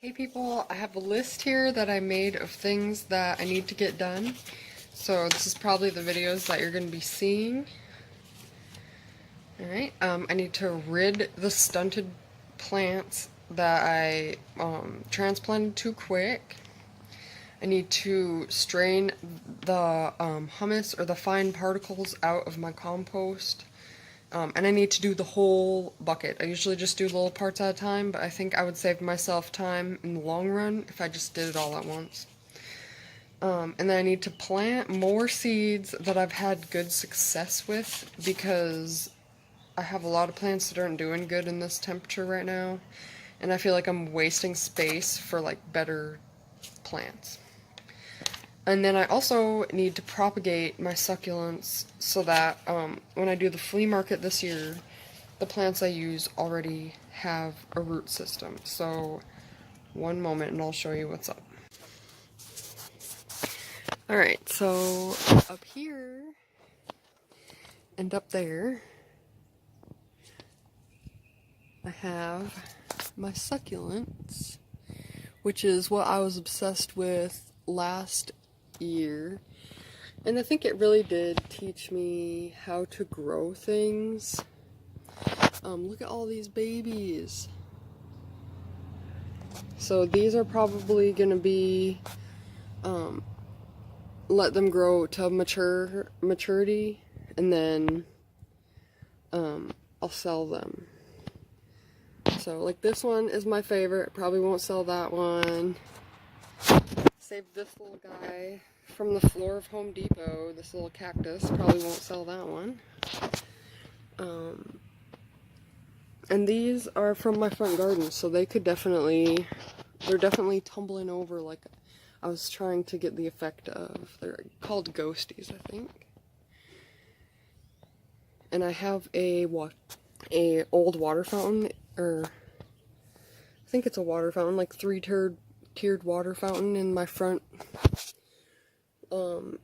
Hey people, I have a list here that I made of things that I need to get done. So this is probably the videos that you're going to be seeing. Alright, I need to rid the stunted plants that I transplanted too quick. I need to strain the humus or the fine particles out of my compost. And I need to do the whole bucket. I usually just do little parts at a time, but I think I would save myself time in the long run if I just did it all at once. And then I need to plant more seeds that I've had good success with, because I have a lot of plants that aren't doing good in this temperature right now, and I feel like I'm wasting space for like better plants. And then I also need to propagate my succulents so that when I do the flea market this year, the plants I use already have a root system. So one moment and I'll show you what's up. Alright, so up here and up there, I have my succulents, which is what I was obsessed with last year, and I think it really did teach me how to grow things. Look at all these babies. So these are probably gonna be let them grow to maturity, and then I'll sell them. So like this one is my favorite, probably won't sell that one. Saved this little guy from the floor of Home Depot, this little cactus, probably won't sell that one. And these are from my front garden, so they could definitely, they're definitely tumbling over like I was trying to get the effect of. They're called ghosties, I think. And I have a old water fountain, or I think it's a water fountain, like tiered water fountain in my front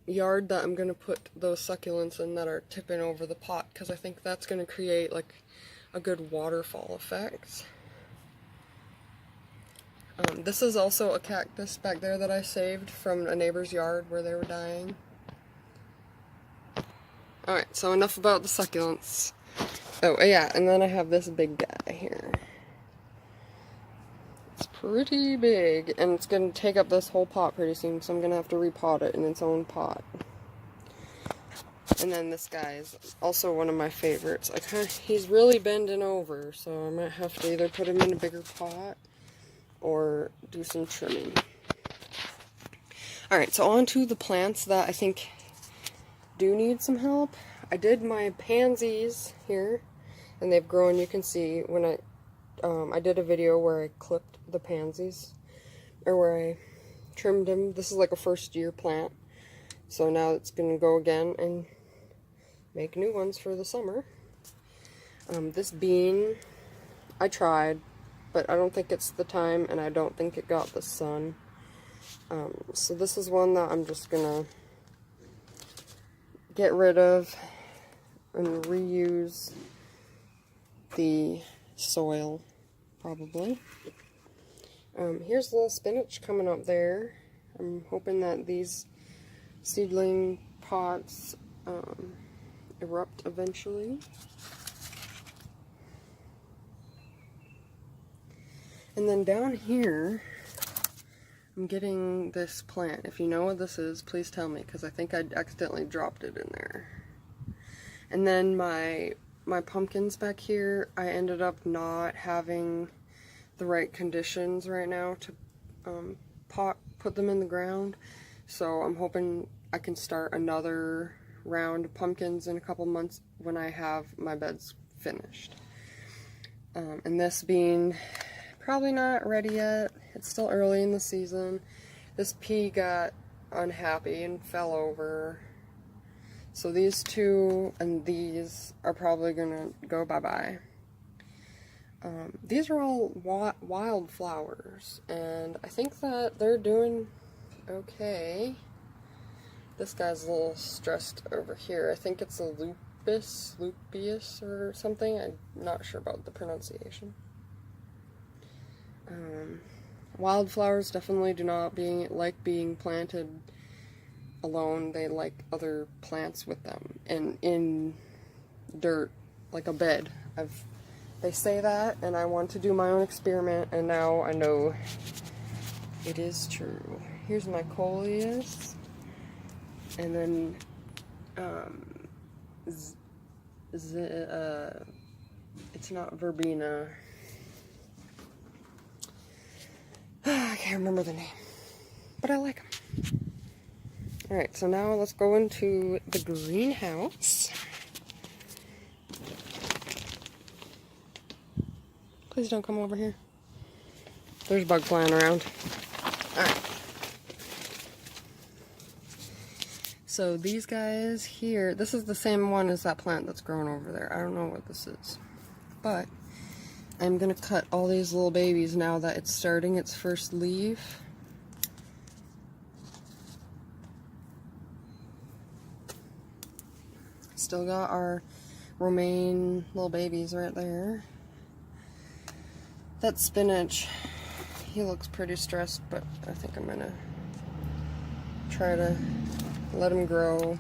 yard that I'm gonna put those succulents in that are tipping over the pot, because I think that's gonna create like a good waterfall effect. This is also a cactus back there that I saved from a neighbor's yard where they were dying. Alright, so enough about the succulents. Oh yeah, and then I have this big guy here. It's pretty big, and it's going to take up this whole pot pretty soon, so I'm going to have to repot it in its own pot. And then this guy is also one of my favorites. He's really bending over, so I might have to either put him in a bigger pot or do some trimming. Alright, so on to the plants that I think do need some help. I did my pansies here, and they've grown. You can see when I did a video where I clipped the pansies, or where I trimmed them. This is like a first year plant, so now it's gonna go again and make new ones for the summer. This bean, I tried, but I don't think it's the time, and I don't think it got the sun. So this is one that I'm just gonna get rid of and reuse the soil, probably. Here's the spinach coming up there. I'm hoping that these seedling pots erupt eventually. And then down here, I'm getting this plant. If you know what this is, please tell me, because I think I accidentally dropped it in there. And then my pumpkins back here, I ended up not having the right conditions right now to put them in the ground. So I'm hoping I can start another round of pumpkins in a couple months when I have my beds finished. And this bean, probably not ready yet. It's still early in the season. This pea got unhappy and fell over. So these two and these are probably gonna go bye-bye. These are all wild flowers, and I think that they're doing okay. This guy's a little stressed over here. I think it's a lupius or something. I'm not sure about the pronunciation. Wildflowers definitely do not like being planted alone. They like other plants with them and in dirt, like a bed. They say that, and I want to do my own experiment, and now I know it is true. Here's my coleus, and then it's not verbena. I can't remember the name, but I like them. Alright, so now let's go into the greenhouse. Please don't come over here. There's a bug flying around. Alright. So these guys here, this is the same one as that plant that's growing over there. I don't know what this is. But I'm going to cut all these little babies now that it's starting its first leaf. Still got our romaine little babies right there. That spinach, he looks pretty stressed, but I think I'm going to try to let him grow.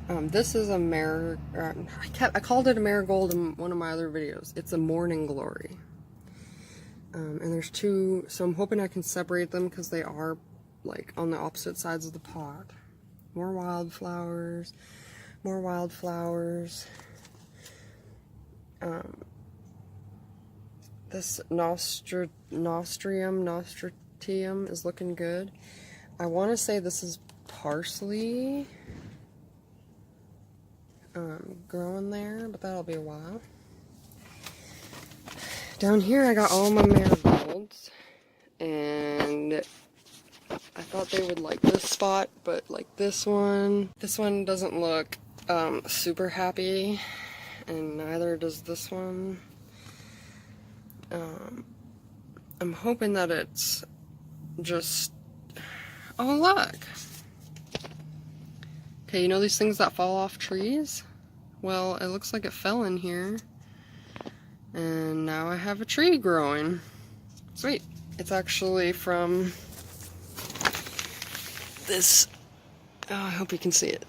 This is a I called it a marigold in one of my other videos. It's a morning glory. And there's two, so I'm hoping I can separate them because they are like on the opposite sides of the pot. More wildflowers, more wildflowers. This nostratium is looking good. I want to say this is parsley. Growing there, but that'll be a while. Down here I got all my marigolds, and I thought they would like this spot, but like this one doesn't look super happy, and neither does this one. I'm hoping that it's just, oh look! Okay, you know these things that fall off trees? Well, it looks like it fell in here. And now I have a tree growing. Sweet. It's actually from this, oh, I hope you can see it.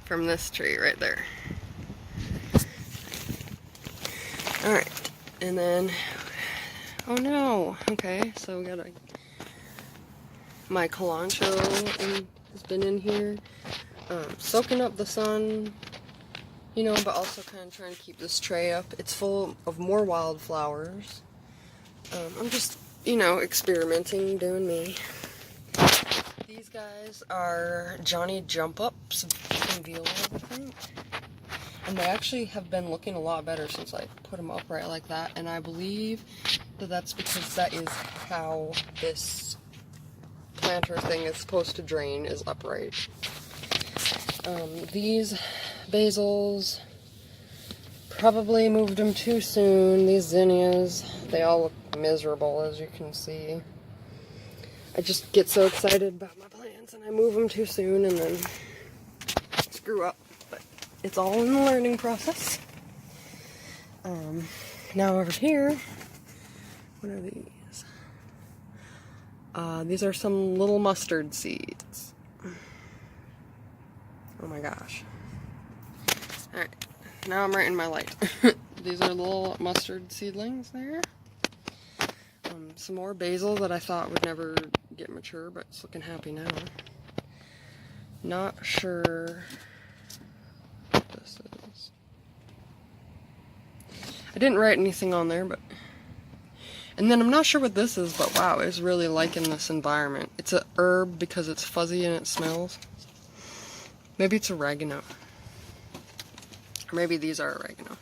From this tree right there. Alright, and then, oh no, okay, so we got my Cilantro has been in here, soaking up the sun, you know, but also kind of trying to keep this tray up. It's full of more wildflowers. I'm just, you know, experimenting, doing me. These guys are Johnny Jump Ups from Viola, I think. And they actually have been looking a lot better since I put them upright like that. And I believe that that's because that is how this planter thing is supposed to drain, is upright. These basils, probably moved them too soon. These zinnias, they all look miserable, as you can see. I just get so excited about my plants and I move them too soon and then screw up. But it's all in the learning process. Now over here, what are these? These are some little mustard seeds. Oh my gosh. Alright, now I'm right in my light. These are little mustard seedlings there. Some more basil that I thought would never get mature, but it's looking happy now. Not sure what this is. I didn't write anything on there, but... And then I'm not sure what this is, but wow, it's really liking this environment. It's a herb because it's fuzzy and it smells. Maybe it's oregano. Or maybe these are oregano.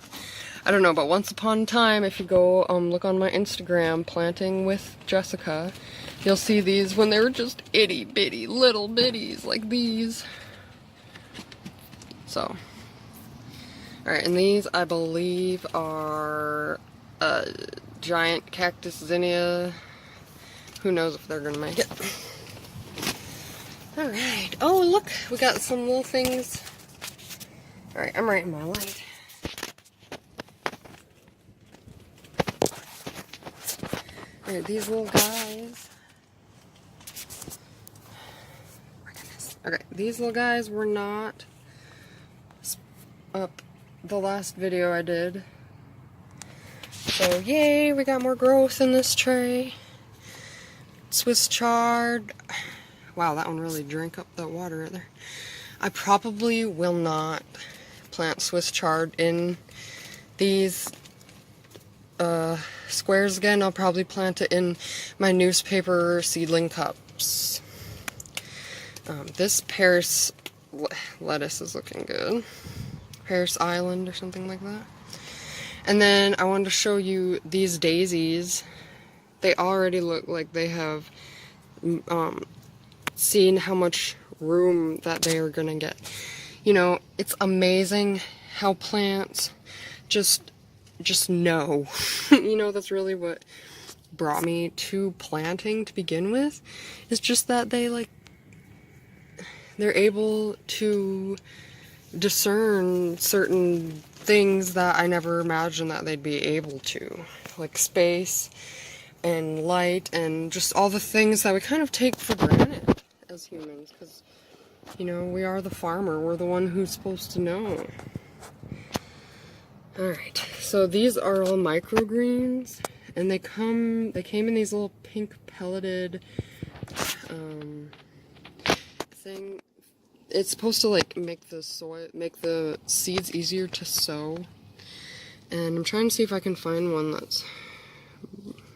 I don't know, but once upon a time, if you go look on my Instagram, Planting with Jessica, you'll see these when they were just itty bitty little bitties like these. So, alright, and these I believe are giant cactus zinnia. Who knows if they're gonna make it. Alright, oh look, we got some little things. Alright, I'm right in my light. Alright, these little guys. Oh my goodness. Okay, these little guys were not up the last video I did. So, yay, we got more growth in this tray. Swiss chard. Wow, that one really drank up the water right there. I probably will not plant Swiss chard in these squares again. I'll probably plant it in my newspaper seedling cups. This Paris lettuce is looking good. Paris Island or something like that. And then I wanted to show you these daisies. They already look like they have seen how much room that they are gonna get. You know, it's amazing how plants just know. You know, that's really what brought me to planting to begin with. It's just that they're able to discern certain things that I never imagined that they'd be able to. Like space and light and just all the things that we kind of take for granted as humans. Because, you know, we are the farmer. We're the one who's supposed to know. Alright, so these are all microgreens, and they came in these little pink pelleted thing. It's supposed to like make the seeds easier to sow. And I'm trying to see if I can find one that's,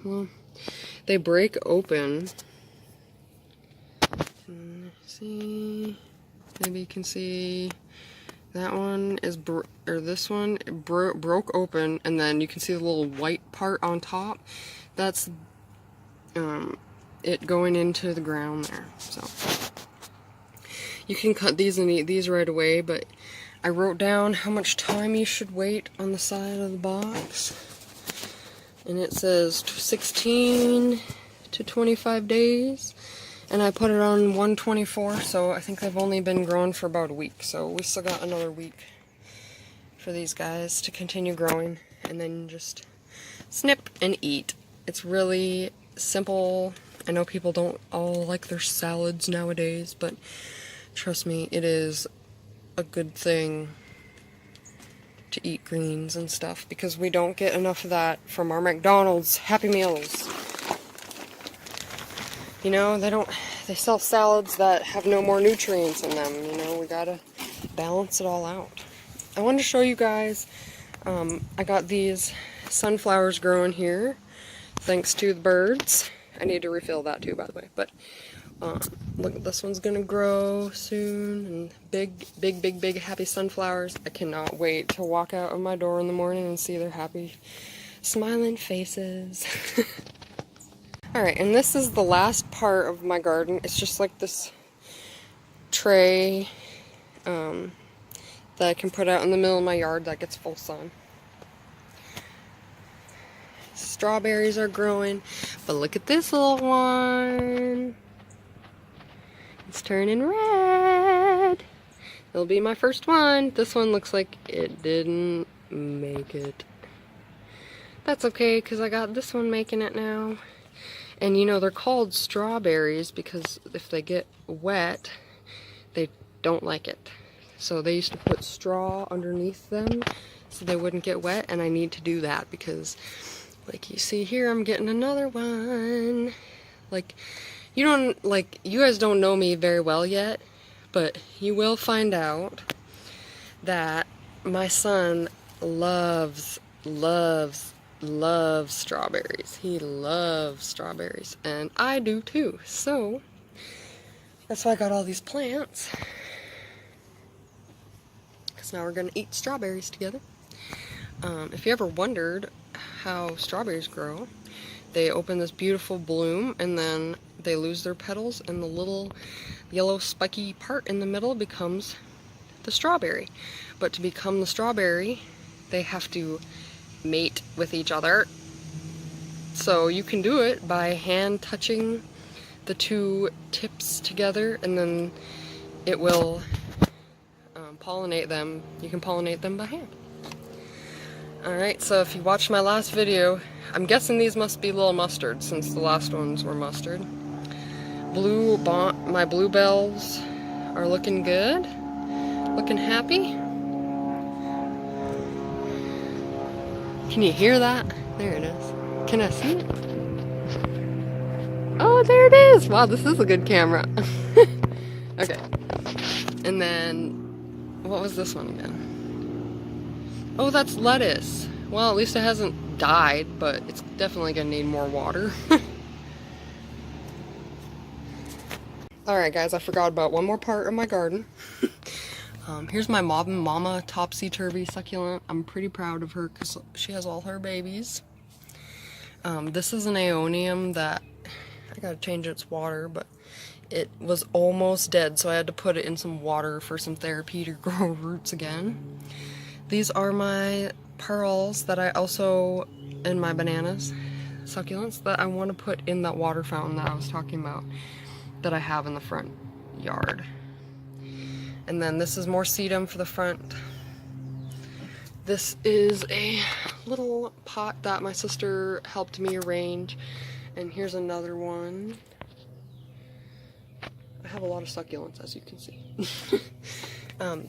well, they break open. See, maybe you can see. That one is, this one broke open, and then you can see the little white part on top. That's it going into the ground there. So you can cut these and eat these right away, but I wrote down how much time you should wait on the side of the box, and it says 16 to 25 days. And I put it on 124, so I think they've only been grown for about a week. So we still got another week for these guys to continue growing. And then just snip and eat. It's really simple. I know people don't all like their salads nowadays, but trust me, it is a good thing to eat greens and stuff, because we don't get enough of that from our McDonald's Happy Meals. You know, they sell salads that have no more nutrients in them. You know, we gotta balance it all out. I wanted to show you guys, I got these sunflowers growing here, thanks to the birds. I need to refill that too, by the way. But, look, this one's gonna grow soon, and big happy sunflowers. I cannot wait to walk out of my door in the morning and see their happy, smiling faces. Alright, and this is the last part of my garden. It's just like this tray that I can put out in the middle of my yard that gets full sun. Strawberries are growing, but look at this little one. It's turning red. It'll be my first one. This one looks like it didn't make it. That's okay, because I got this one making it now. And you know, they're called strawberries because if they get wet, they don't like it. So they used to put straw underneath them so they wouldn't get wet, and I need to do that because, like you see here, I'm getting another one. Like, you guys don't know me very well yet, but you will find out that my son loves strawberries. He loves strawberries, and I do too. So that's why I got all these plants, because now we're gonna eat strawberries together. If you ever wondered how strawberries grow, they open this beautiful bloom and then they lose their petals, and the little yellow spiky part in the middle becomes the strawberry. But to become the strawberry, they have to mate with each other. So you can do it by hand touching the two tips together, and then it will pollinate them. You can pollinate them by hand. Alright, so if you watched my last video, I'm guessing these must be little mustard since the last ones were mustard. My bluebells are looking good. Looking happy. Can you hear that? There it is. Can I see it? Oh, there it is! Wow, this is a good camera. Okay. And then, what was this one again? Oh, that's lettuce. Well, at least it hasn't died, but it's definitely gonna need more water. Alright guys, I forgot about one more part of my garden. Here's my Mama topsy-turvy succulent. I'm pretty proud of her because she has all her babies. This is an aeonium that I gotta change its water, but it was almost dead, so I had to put it in some water for some therapy to grow roots again. These are my pearls that I also, and my bananas, succulents, that I want to put in that water fountain that I was talking about, that I have in the front yard. And then this is more sedum for the front. This is a little pot that my sister helped me arrange. And here's another one. I have a lot of succulents, as you can see.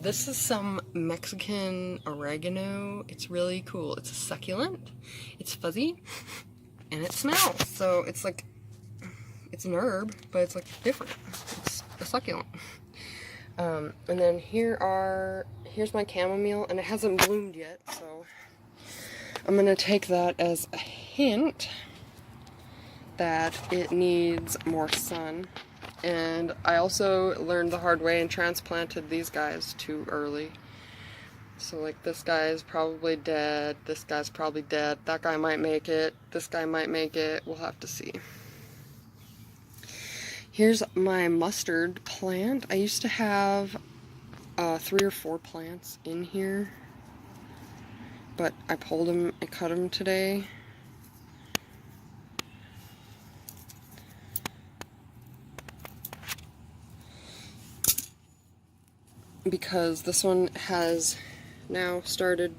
This is some Mexican oregano. It's really cool. It's a succulent. It's fuzzy. And it smells. So it's like, it's an herb, but it's like different. It's a succulent. And then here's my chamomile, and it hasn't bloomed yet, so I'm gonna take that as a hint that it needs more sun. And I also learned the hard way and transplanted these guys too early. So like this guy is probably dead, this guy's probably dead, that guy might make it, this guy might make it, we'll have to see. Here's my mustard plant. I used to have 3 or 4 plants in here, but I pulled them and cut them today. Because this one has now started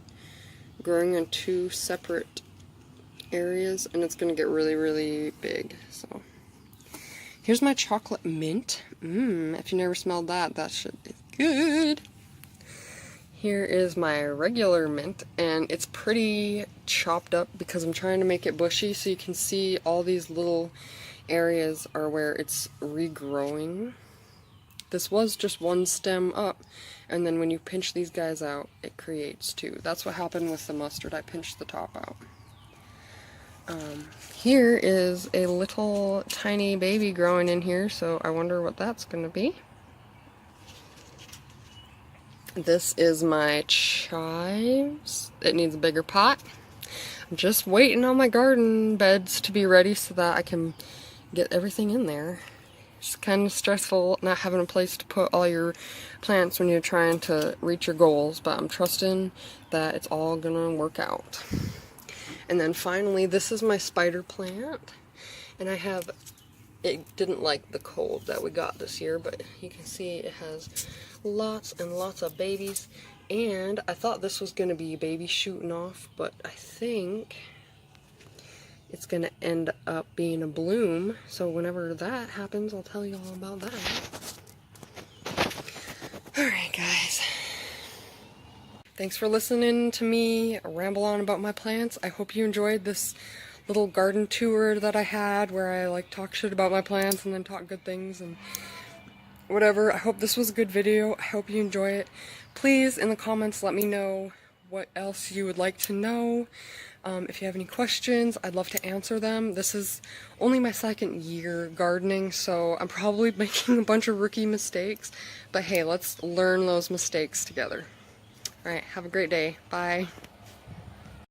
growing in 2 separate areas, and it's going to get really, really big. So here's my chocolate mint. If you never smelled that, that should be good. Here is my regular mint, and it's pretty chopped up because I'm trying to make it bushy, so you can see all these little areas are where it's regrowing. This was just one stem up, and then when you pinch these guys out, it creates 2. That's what happened with the mustard. I pinched the top out. Here is a little tiny baby growing in here, so I wonder what that's going to be. This is my chives. It needs a bigger pot. I'm just waiting on my garden beds to be ready so that I can get everything in there. It's kind of stressful not having a place to put all your plants when you're trying to reach your goals, but I'm trusting that it's all gonna work out. And then finally, this is my spider plant, and it didn't like the cold that we got this year, but you can see it has lots and lots of babies, and I thought this was going to be baby shooting off, but I think it's going to end up being a bloom, so whenever that happens, I'll tell you all about that. Alright guys, thanks for listening to me ramble on about my plants. I hope you enjoyed this little garden tour that I had where I like talk shit about my plants and then talk good things and whatever. I hope this was a good video. I hope you enjoy it. Please, in the comments, let me know what else you would like to know. If you have any questions, I'd love to answer them. This is only my 2nd year gardening, so I'm probably making a bunch of rookie mistakes. But hey, let's learn those mistakes together. Alright, have a great day. Bye.